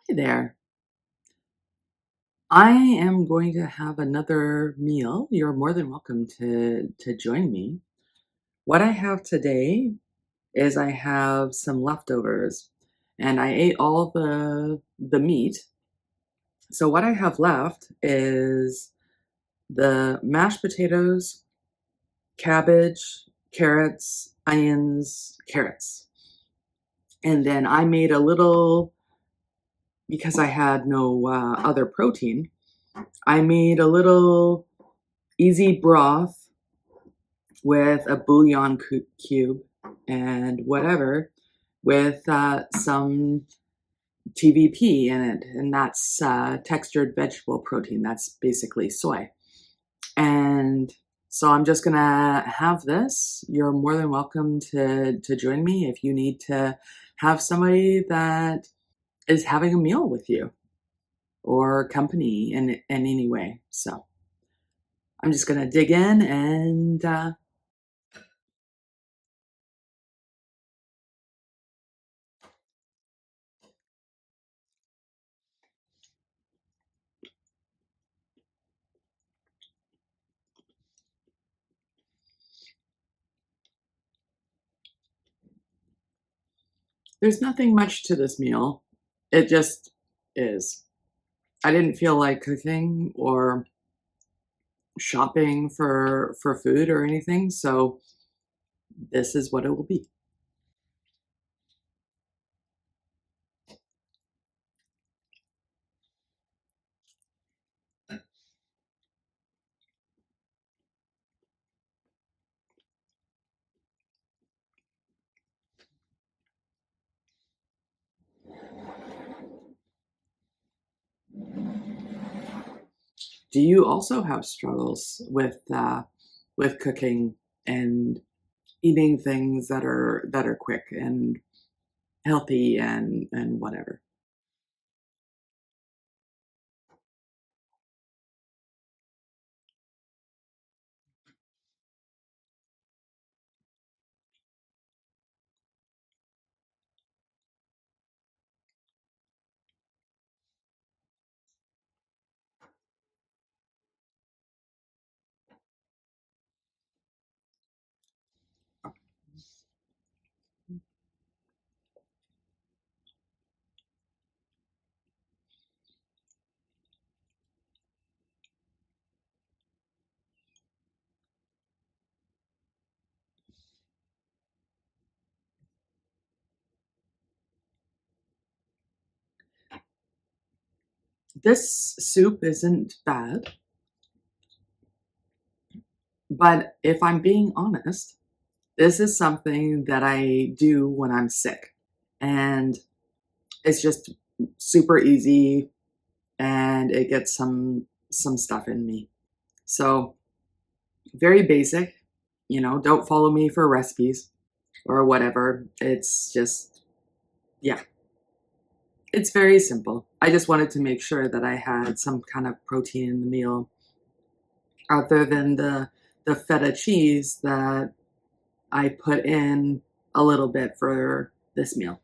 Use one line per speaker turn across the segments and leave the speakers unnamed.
Hi there. I am going to have another meal. You're more than welcome to join me. What I have today is I have some leftovers and I ate all the meat. So what I have left is the mashed potatoes, cabbage, carrots, onions, carrots. And then I made a little because I had no other protein. I made a little easy broth with a bouillon cube and whatever with some TVP in it, and that's textured vegetable protein. That's basically soy. And so I'm just gonna have this. You're more than welcome to join me if you need to have somebody that is having a meal with you or company in any way. So I'm just gonna dig in and there's nothing much to this meal. It just is. I didn't feel like cooking or shopping for food or anything, so this is what it will be. Do you also have struggles with cooking and eating things that are quick and healthy and whatever? This soup isn't bad, but if I'm being honest, this is something that I do when I'm sick. And it's just super easy and it gets some stuff in me. So, very basic, don't follow me for recipes or whatever. It's just yeah, it's very simple. I just wanted to make sure that I had some kind of protein in the meal other than the feta cheese that I put in a little bit for this meal.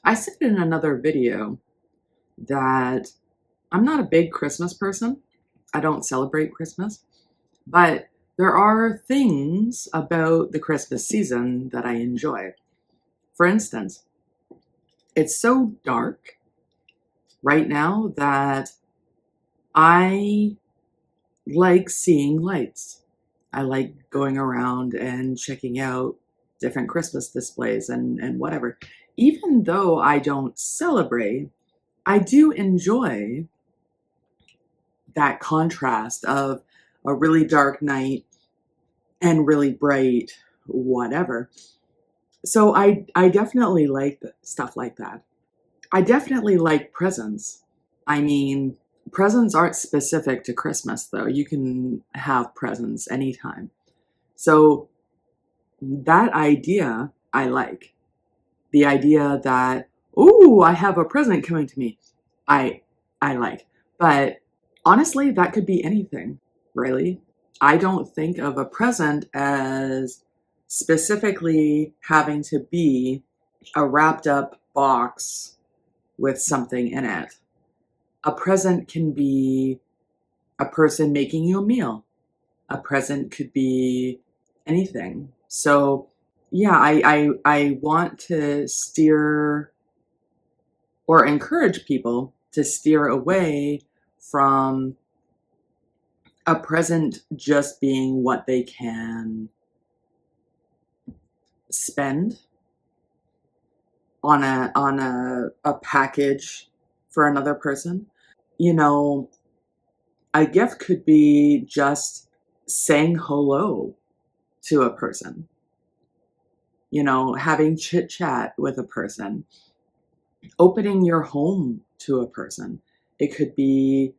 I said in another video that I'm not a big Christmas person. I don't celebrate Christmas, but there are things about the Christmas season that I enjoy. For instance, it's so dark right now that I like seeing lights. I like going around and checking out different Christmas displays and whatever. Even though I don't celebrate, I do enjoy that contrast of a really dark night and really bright whatever. So I definitely like stuff like that. I definitely like presents. I mean, presents aren't specific to Christmas though. You can have presents anytime. So that idea I like. The idea that, "Ooh, I have a present coming to me." I I like. But honestly, that could be anything, really. I don't think of a present as specifically having to be a wrapped up box with something in it. A present can be a person making you a meal. A present could be anything. So, yeah, I want to steer or encourage people to steer away from a present just being what they can spend on a package for another person. You know, a gift could be just saying hello to a person, having chit chat with a person, opening your home to a person. It could be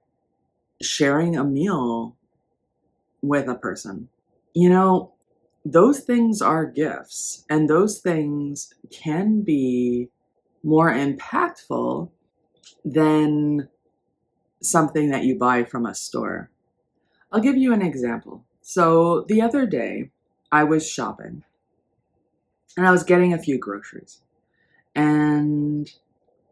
sharing a meal with a person. You know, those things are gifts, and those things can be more impactful than something that you buy from a store. I'll give you an example. So the other day, I was shopping and I was getting a few groceries. And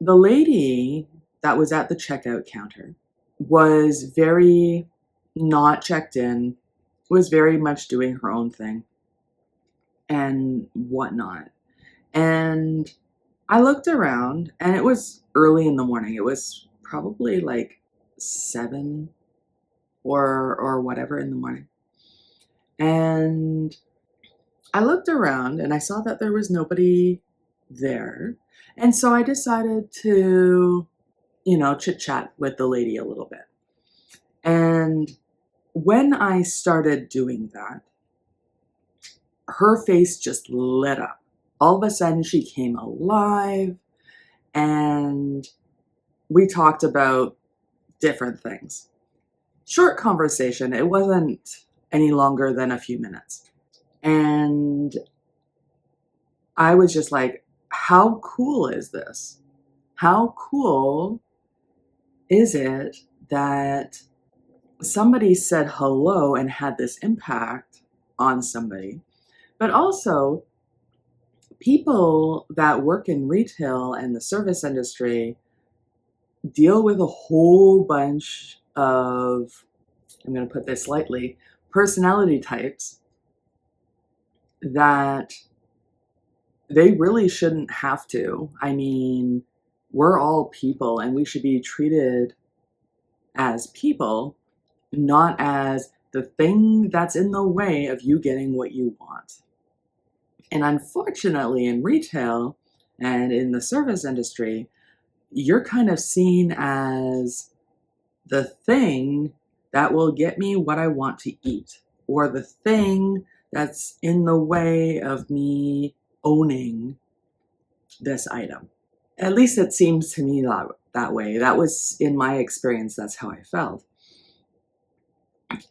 the lady that was at the checkout counter was very not checked in, was very much doing her own thing and whatnot. And I looked around and it was early in the morning. It was probably like 7 or whatever in the morning. And I looked around and I saw that there was nobody there. And so I decided to, chit chat with the lady a little bit. And when I started doing that, her face just lit up. All of a sudden, she came alive and we talked about different things. Short conversation. It wasn't any longer than a few minutes. And I was just like, how cool is this? How cool is it that somebody said hello and had this impact on somebody? But also, people that work in retail and the service industry deal with a whole bunch of, I'm going to put this lightly, personality types that they really shouldn't have to. I mean, we're all people and we should be treated as people, not as the thing that's in the way of you getting what you want. And unfortunately, in retail and in the service industry, you're kind of seen as the thing that will get me what I want to eat, or the thing that's in the way of me owning this item. At least it seems to me that way. That was, in my experience, that's how I felt.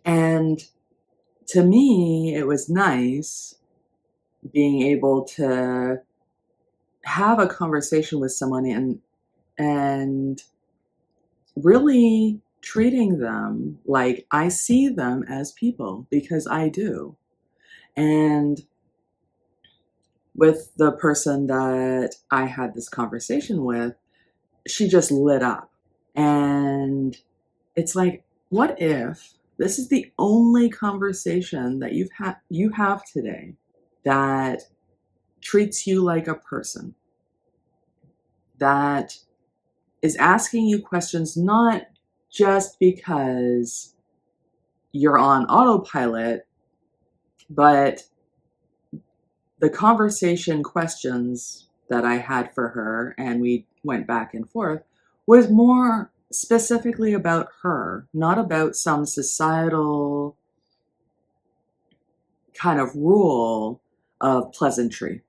And to me, it was nice being able to have a conversation with someone and really treating them like I see them as people, because I do. And with the person that I had this conversation with, she just lit up. And it's like, what if this is the only conversation that you have today that treats you like a person, that is asking you questions not just because you're on autopilot, but the conversation questions that I had for her, and we went back and forth, was more specifically about her, not about some societal kind of rule of pleasantry,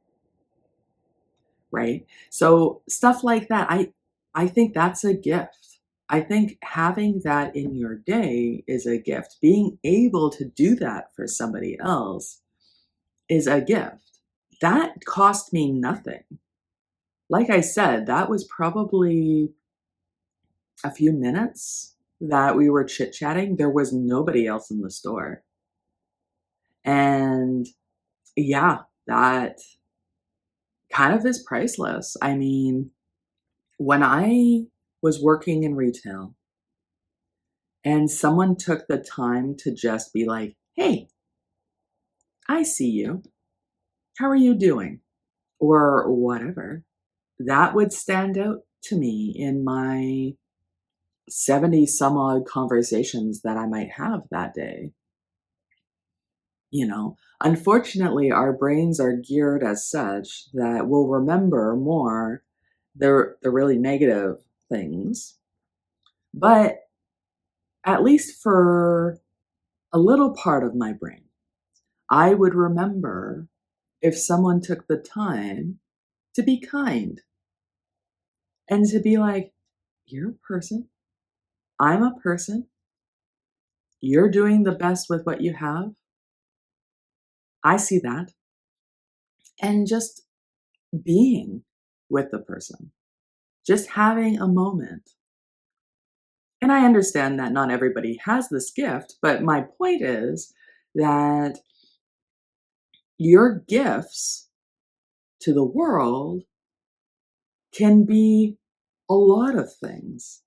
right? So stuff like that, I think that's a gift. I think having that in your day is a gift. Being able to do that for somebody else is a gift. That cost me nothing. Like I said, that was probably a few minutes that we were chit-chatting. There was nobody else in the store. And yeah, that kind of is priceless. I mean, when I was working in retail and someone took the time to just be like, "Hey, I see you. How are you doing?" Or whatever, that would stand out to me in my 70 some odd conversations that I might have that day. Unfortunately, our brains are geared as such that we'll remember more the really negative things. But at least for a little part of my brain, I would remember if someone took the time to be kind and to be like, "You're a person. I'm a person. You're doing the best with what you have. I see that." And just being with the person, just having a moment. And I understand that not everybody has this gift, but my point is that your gifts to the world can be a lot of things.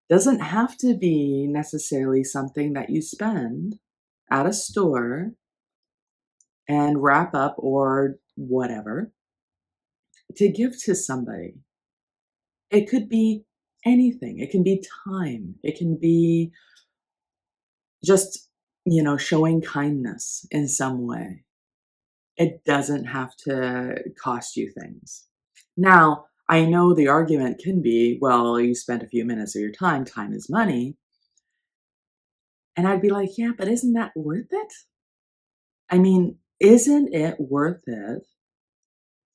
Doesn't have to be necessarily something that you spend at a store and wrap up or whatever to give to somebody. It could be anything. It can be time. It can be just, showing kindness in some way. It doesn't have to cost you things. Now, I know the argument can be, well, you spent a few minutes of your time. Time is money. And I'd be like, yeah, but isn't that worth it? I mean, isn't it worth it?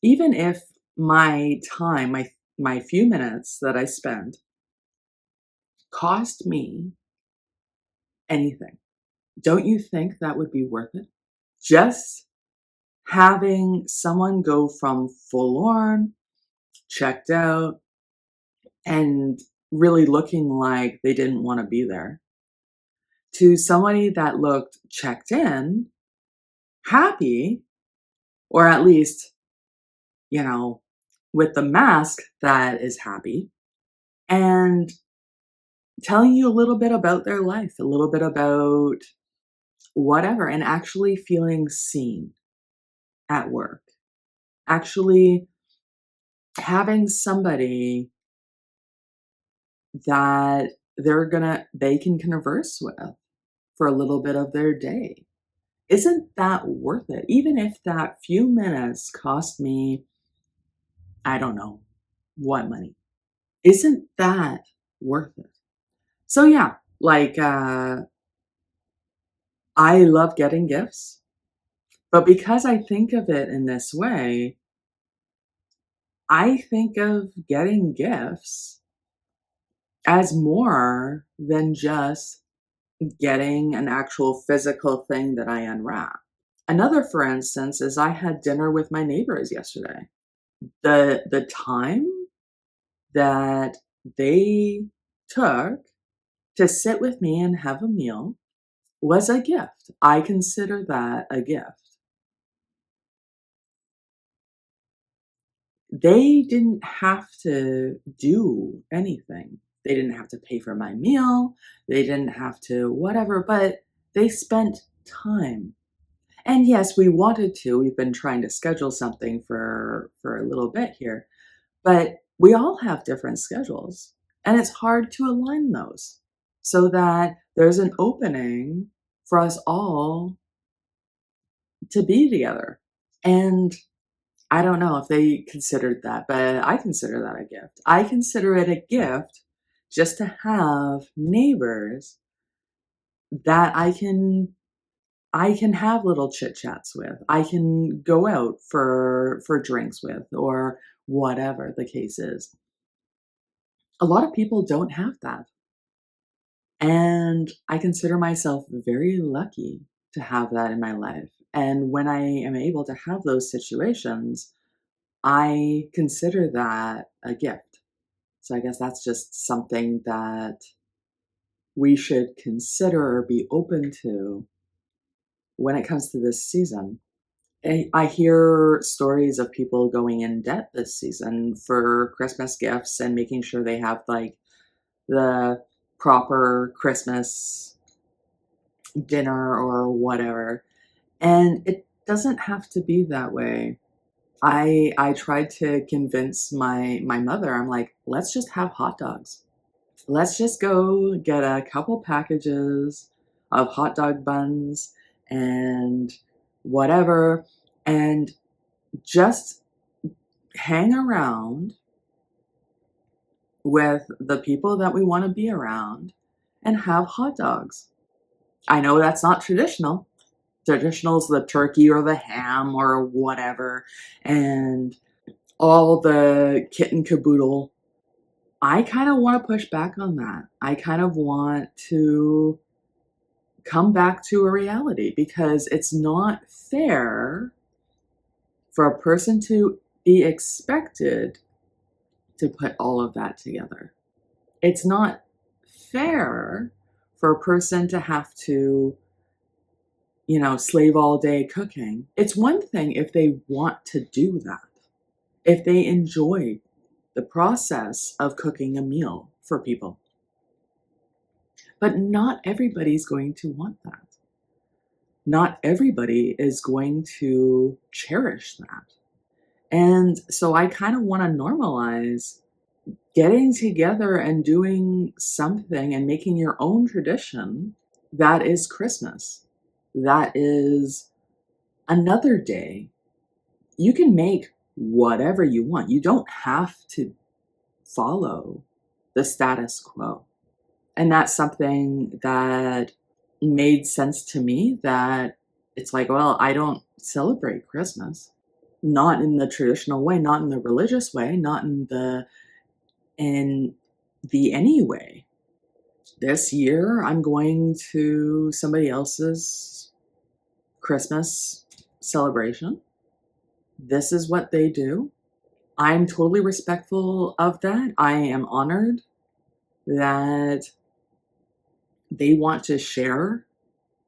Even if my time, my few minutes that I spend cost me anything, don't you think that would be worth it? Just having someone go from forlorn, checked out, and really looking like they didn't want to be there to somebody that looked checked in, happy, or at least, you know, with the mask that is happy, and telling you a little bit about their life, a little bit about whatever, and actually feeling seen at work. Actually having somebody that they can converse with for a little bit of their day. Isn't that worth it? Even if that few minutes cost me, I don't know what money. Isn't that worth it? So yeah, like I love getting gifts, but because I think of it in this way, I think of getting gifts as more than just getting an actual physical thing that I unwrap. Another, for instance, is I had dinner with my neighbors yesterday. The time that they took to sit with me and have a meal was a gift. I consider that a gift. They didn't have to do anything. They didn't have to pay for my meal. They didn't have to whatever, but they spent time. And yes, we wanted to. We've been trying to schedule something for a little bit here, but we all have different schedules, and it's hard to align those so that there's an opening for us all to be together. And I don't know if they considered that, but I consider that a gift. I consider it a gift just to have neighbors that I can I can have little chit chats with. I can go out for drinks with, or whatever the case is. A lot of people don't have that. And I consider myself very lucky to have that in my life. And when I am able to have those situations, I consider that a gift. So I guess that's just something that we should consider or be open to when it comes to this season. I hear stories of people going in debt this season for Christmas gifts and making sure they have like the proper Christmas dinner or whatever. And it doesn't have to be that way. I tried to convince my mother. I'm like, let's just have hot dogs. Let's just go get a couple packages of hot dog buns and whatever, and just hang around with the people that we want to be around and have hot dogs. I know that's not traditional. Traditional is the turkey or the ham or whatever, and all the kit and caboodle. I kind of want to push back on that. I kind of want to come back to a reality because it's not fair for a person to be expected to put all of that together. It's not fair for a person to have to, slave all day cooking. It's one thing if they want to do that, if they enjoy the process of cooking a meal for people. But not everybody's going to want that. Not everybody is going to cherish that. And so I kind of want to normalize getting together and doing something and making your own tradition that is Christmas. That is another day. You can make whatever you want. You don't have to follow the status quo. And that's something that made sense to me, that it's like, well, I don't celebrate Christmas. Not in the traditional way, not in the religious way, not in the any way. This year I'm going to somebody else's Christmas celebration. This is what they do. I'm totally respectful of that. I am honored that they want to share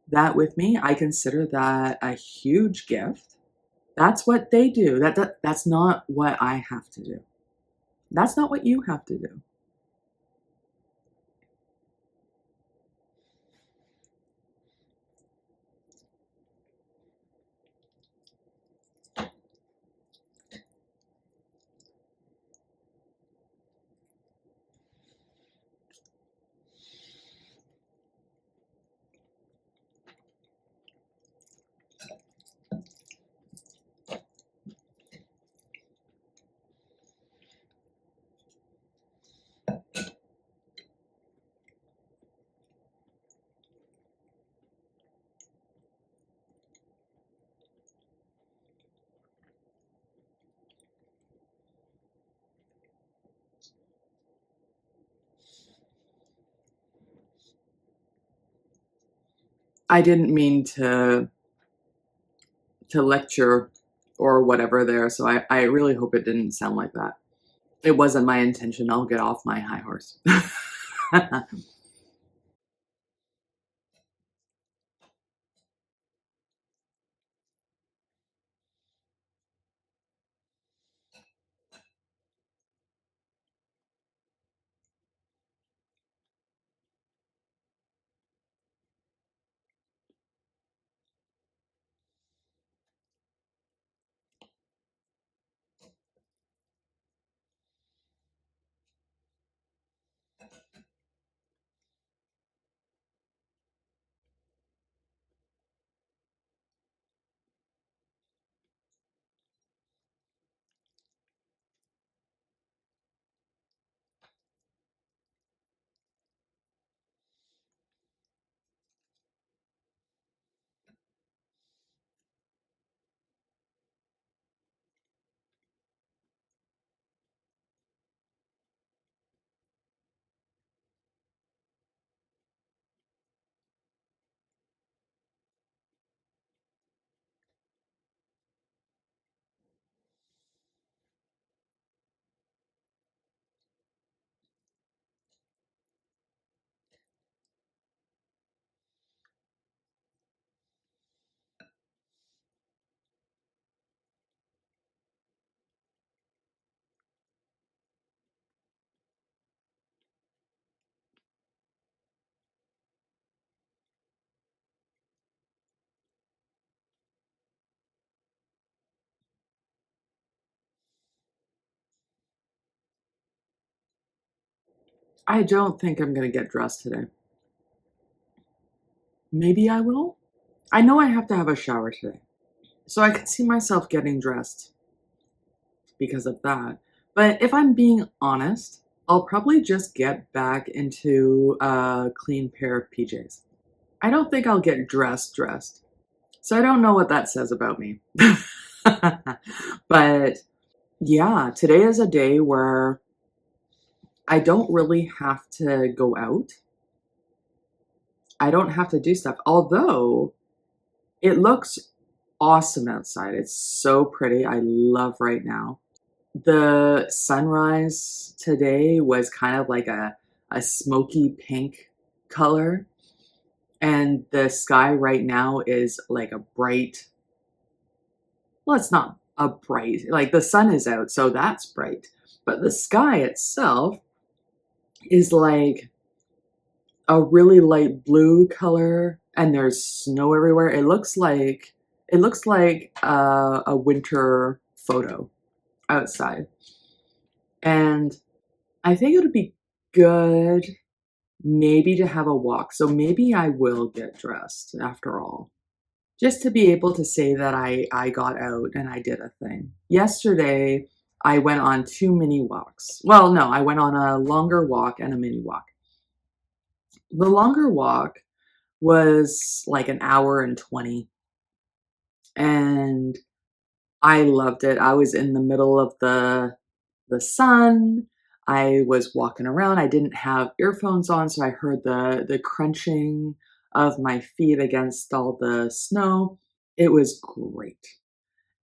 that with me. I consider that a huge gift. That's what they do. That's not what I have to do. That's not what you have to do. I didn't mean to lecture or whatever there, so I really hope it didn't sound like that. It wasn't my intention. I'll get off my high horse. I don't think I'm gonna get dressed today. Maybe I will? I know I have to have a shower today, so I could see myself getting dressed because of that. But if I'm being honest, I'll probably just get back into a clean pair of PJs. I don't think I'll get dressed. So I don't know what that says about me. But yeah, today is a day where I don't really have to go out. I don't have to do stuff. Although it looks awesome outside. It's so pretty. I love right now. The sunrise today was kind of like a smoky pink color, and the sky right now is like a bright, well, it's not a bright, like the sun is out, so that's bright. But the sky itself is like a really light blue color, and there's snow everywhere. It looks like a winter photo outside. And I think it would be good maybe to have a walk. So maybe I will get dressed after all, just to be able to say that I got out and I did a thing. Yesterday, I went on 2 mini walks. Well, no, I went on a longer walk and a mini walk. The longer walk was like an hour and 20, and I loved it. I was in the middle of the sun. I was walking around. I didn't have earphones on, so I heard the crunching of my feet against all the snow. It was great.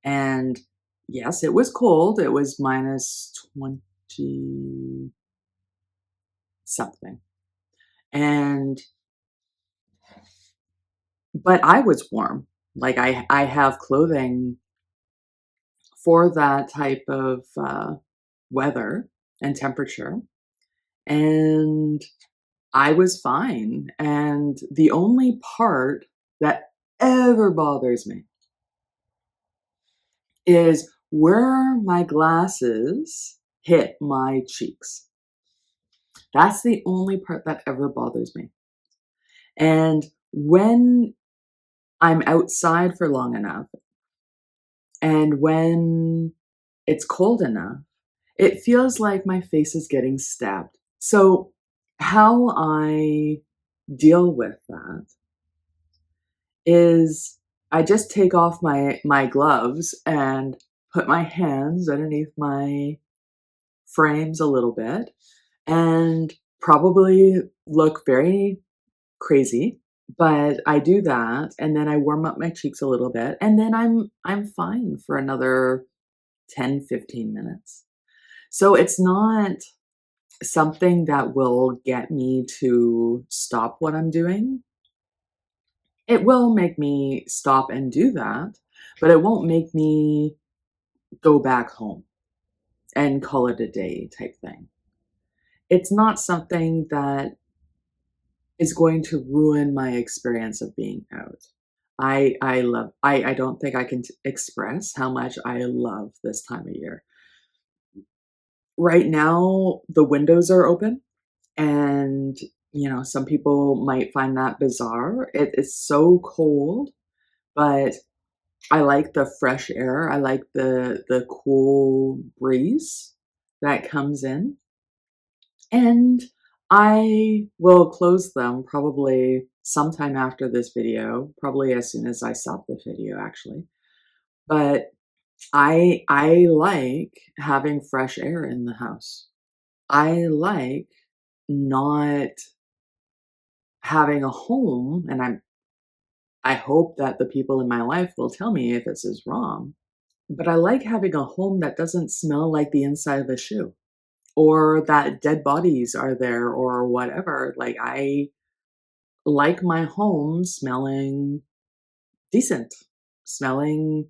And yes, it was cold. It was minus 20 something. And but I was warm. Like I have clothing for that type of weather and temperature. And I was fine. And the only part that ever bothers me is where my glasses hit my cheeks. That's the only part that ever bothers me. And when I'm outside for long enough and when it's cold enough, it feels like my face is getting stabbed. So, how I deal with that is I just take off my gloves and put my hands underneath my frames a little bit and probably look very crazy, but I do that and then I warm up my cheeks a little bit and then I'm fine for another 10, 15 minutes. So it's not something that will get me to stop what I'm doing. It will make me stop and do that, but it won't make me go back home and call it a day type thing. It's not something that is going to ruin my experience of being out. I don't think I can express how much I love this time of year. Right now, the windows are open and some people might find that bizarre. It is so cold, but I like the fresh air. I like the cool breeze that comes in. And I will close them probably sometime after this video, probably as soon as I stop the video actually. But I like having fresh air in the house. I like not having a home, and I hope that the people in my life will tell me if this is wrong, but I like having a home that doesn't smell like the inside of a shoe or that dead bodies are there or whatever. Like, I like my home smelling decent, smelling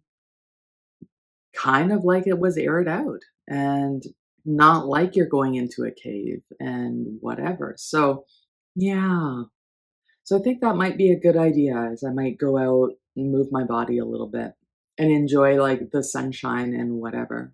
kind of like it was aired out and not like you're going into a cave and whatever. So, yeah. So I think that might be a good idea is I might go out and move my body a little bit and enjoy like the sunshine and whatever.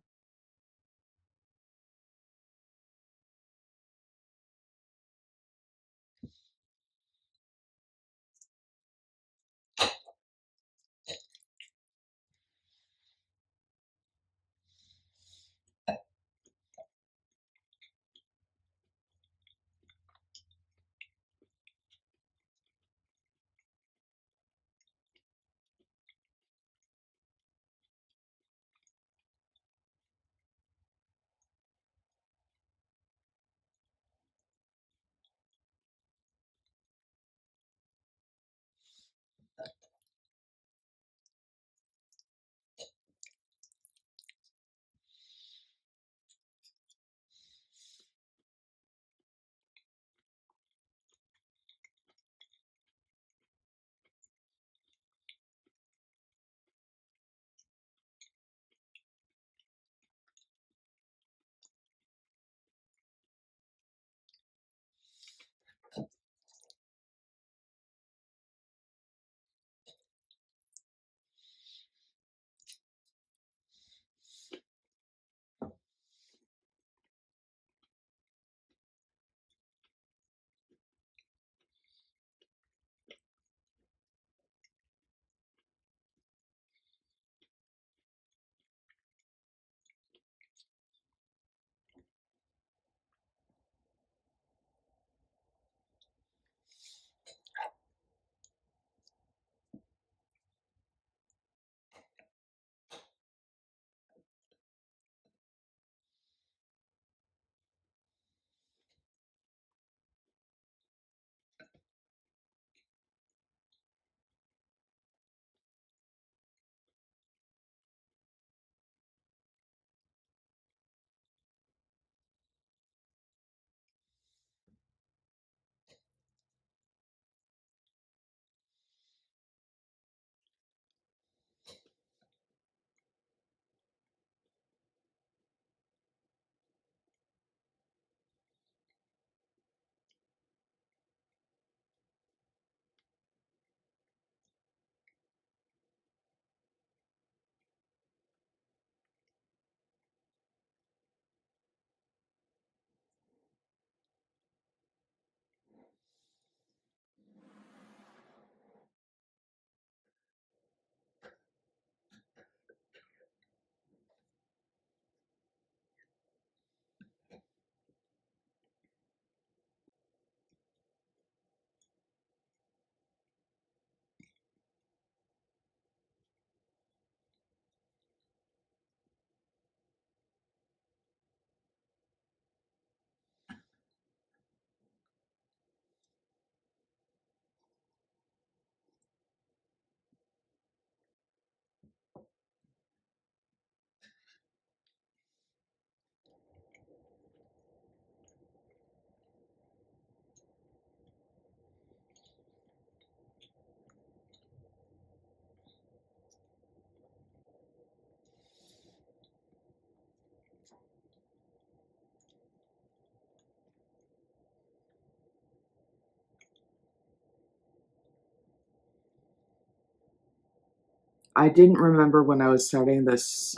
I didn't remember when I was starting this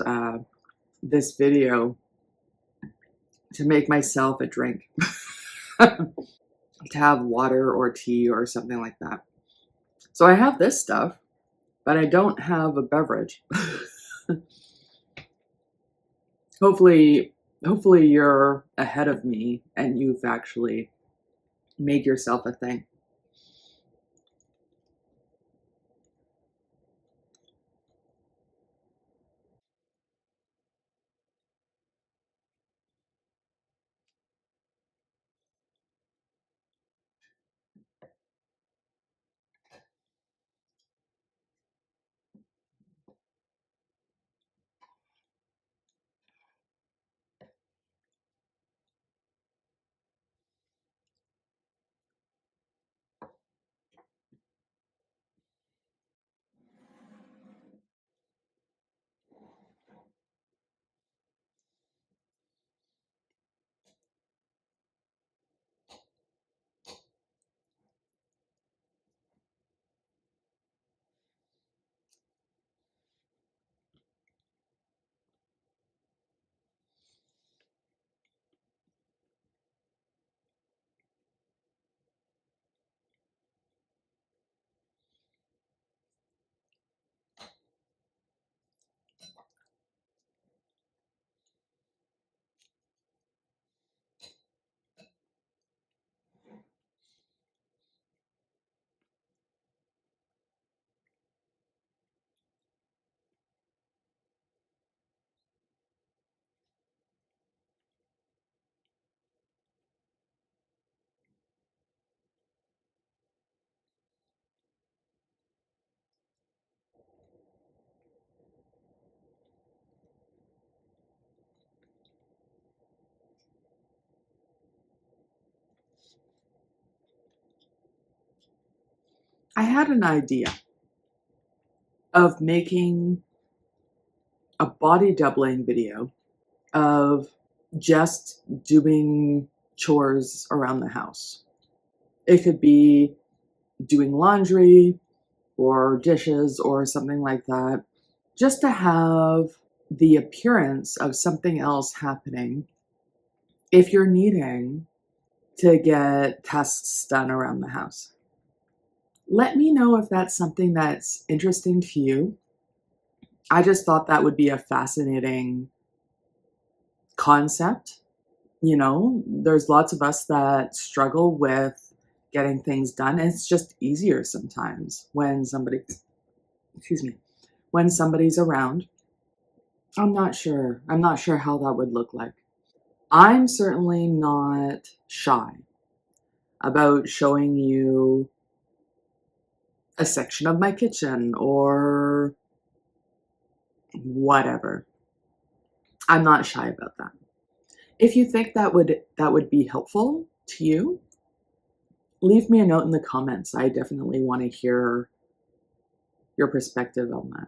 video to make myself a drink, to have water or tea or something like that. So I have this stuff, but I don't have a beverage. Hopefully, hopefully you're ahead of me and you've actually made yourself a thing. I had an idea of making a body doubling video of just doing chores around the house. It could be doing laundry or dishes or something like that, just to have the appearance of something else happening if you're needing to get tasks done around the house. Let me know if that's something that's interesting to you. I just thought that would be a fascinating concept. You know, there's lots of us that struggle with getting things done. And it's just easier sometimes when somebody, excuse me, when somebody's around. I'm not sure. I'm not sure how that would look like. I'm certainly not shy about showing you a section of my kitchen or whatever. I'm not shy about that. If you think that would be helpful to you, leave me a note in the comments. I definitely want to hear your perspective on that.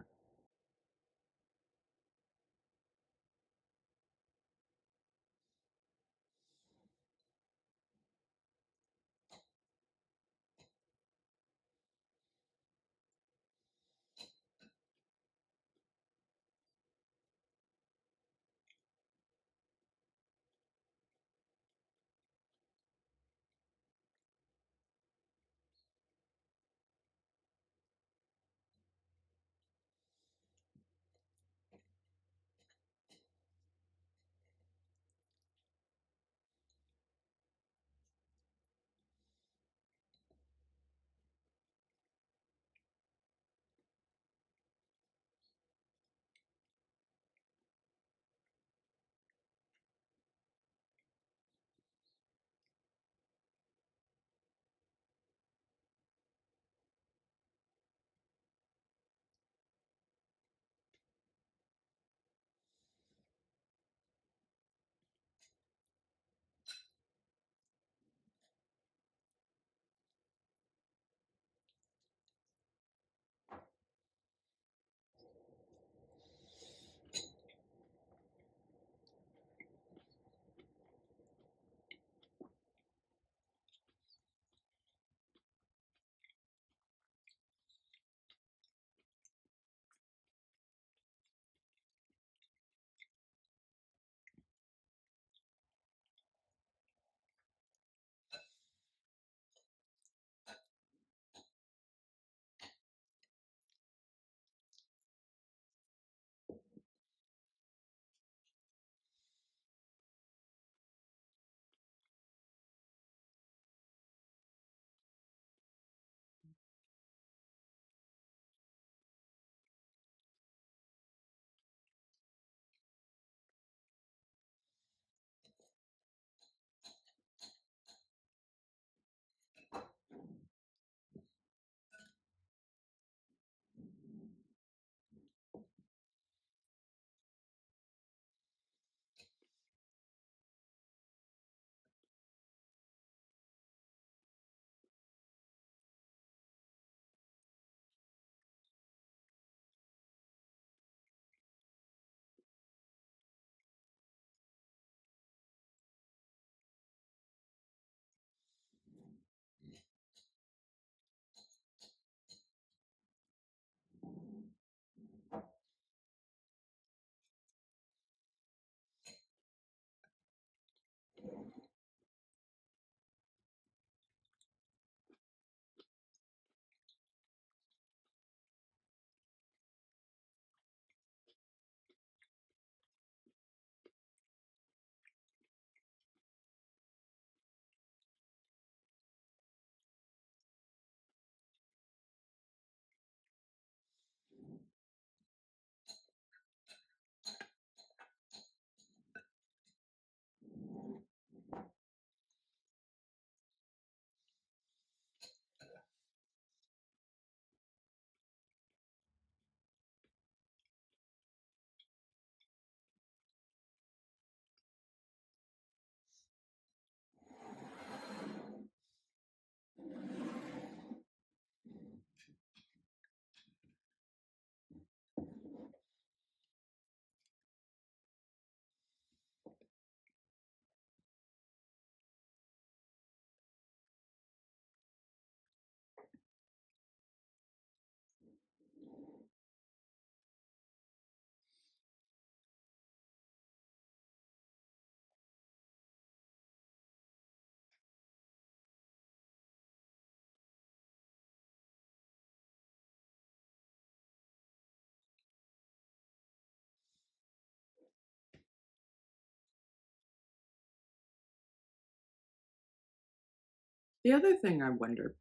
The other thing I wonder,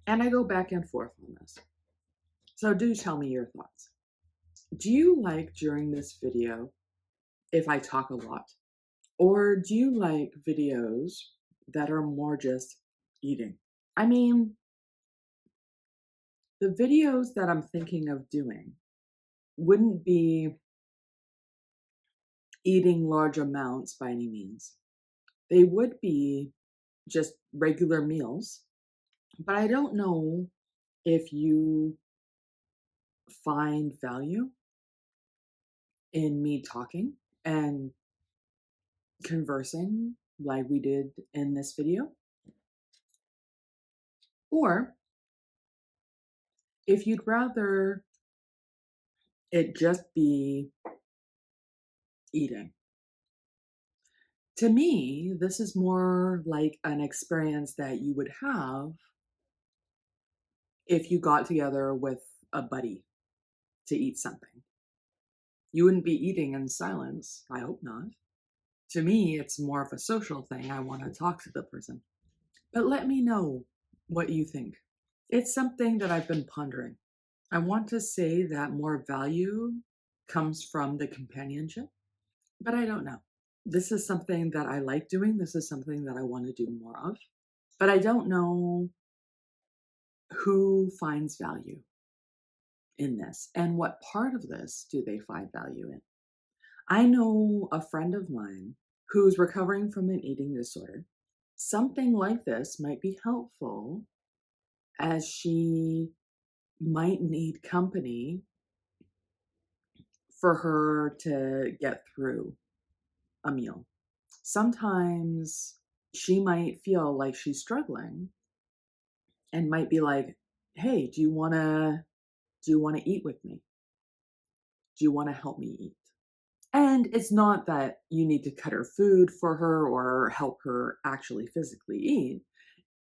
and I go back and forth on this, so do tell me your thoughts. Do you like during this video if I talk a lot? Or do you like videos that are more just eating? I mean, the videos that I'm thinking of doing wouldn't be eating large amounts by any means. They would be just regular meals, but I don't know if you find value in me talking and conversing like we did in this video, or if you'd rather it just be eating. To me, this is more like an experience that you would have if you got together with a buddy to eat something. You wouldn't be eating in silence. I hope not. To me, it's more of a social thing. I want to talk to the person. But let me know what you think. It's something that I've been pondering. I want to say that more value comes from the companionship, but I don't know. This is something that I like doing. This is something that I want to do more of. But I don't know who finds value in this and what part of this do they find value in. I know a friend of mine who's recovering from an eating disorder. Something like this might be helpful as she might need company for her to get through a meal. Sometimes she might feel like she's struggling and might be like, "Hey, do you want to eat with me? Do you want to help me eat?" And it's not that you need to cut her food for her or help her actually physically eat.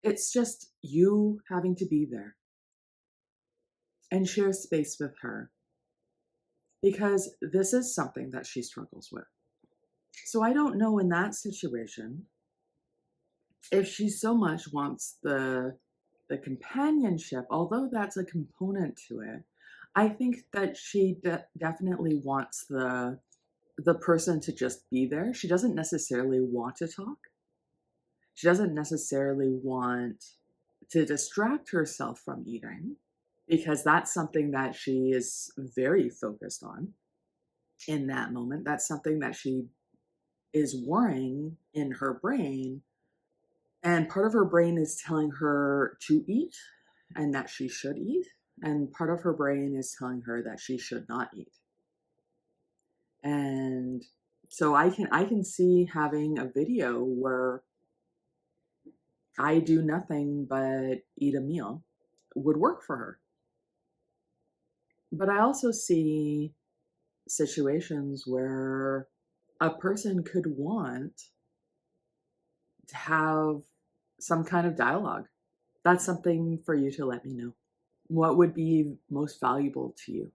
It's just you having to be there and share space with her because this is something that she struggles with. So I don't know in that situation if she so much wants the companionship, although that's a component to it. I think that she definitely wants the person to just be there. She doesn't necessarily want to talk. She doesn't necessarily want to distract herself from eating because that's something that she is very focused on in that moment. That's something that she is worrying in her brain. And part of her brain is telling her to eat and that she should eat. And part of her brain is telling her that she should not eat. And so I can see having a video where I do nothing but eat a meal would work for her. But I also see situations where a person could want to have some kind of dialogue. That's something for you to let me know. What would be most valuable to you?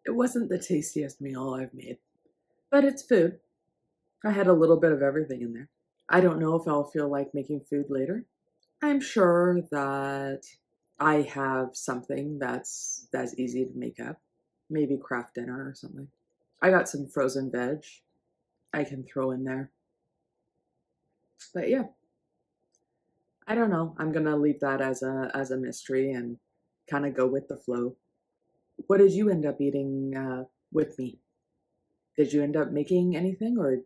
It wasn't the tastiest meal I've made, but it's food. I had a little bit of everything in there. I don't know if I'll feel like making food later. I'm sure that I have something that's easy to make up. Maybe craft dinner or something. I got some frozen veg I can throw in there. But yeah, I don't know. I'm gonna leave that as a mystery and kind of go with the flow. What did you end up eating with me? Did you end up making anything, or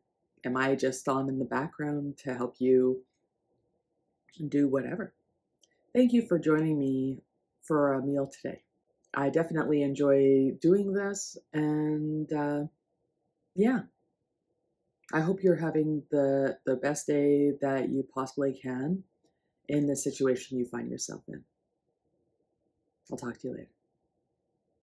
am I just on in the background to help you do whatever? Thank you for joining me for a meal today. I definitely enjoy doing this, and yeah, I hope you're having the best day that you possibly can in the situation you find yourself in. I'll talk to you later.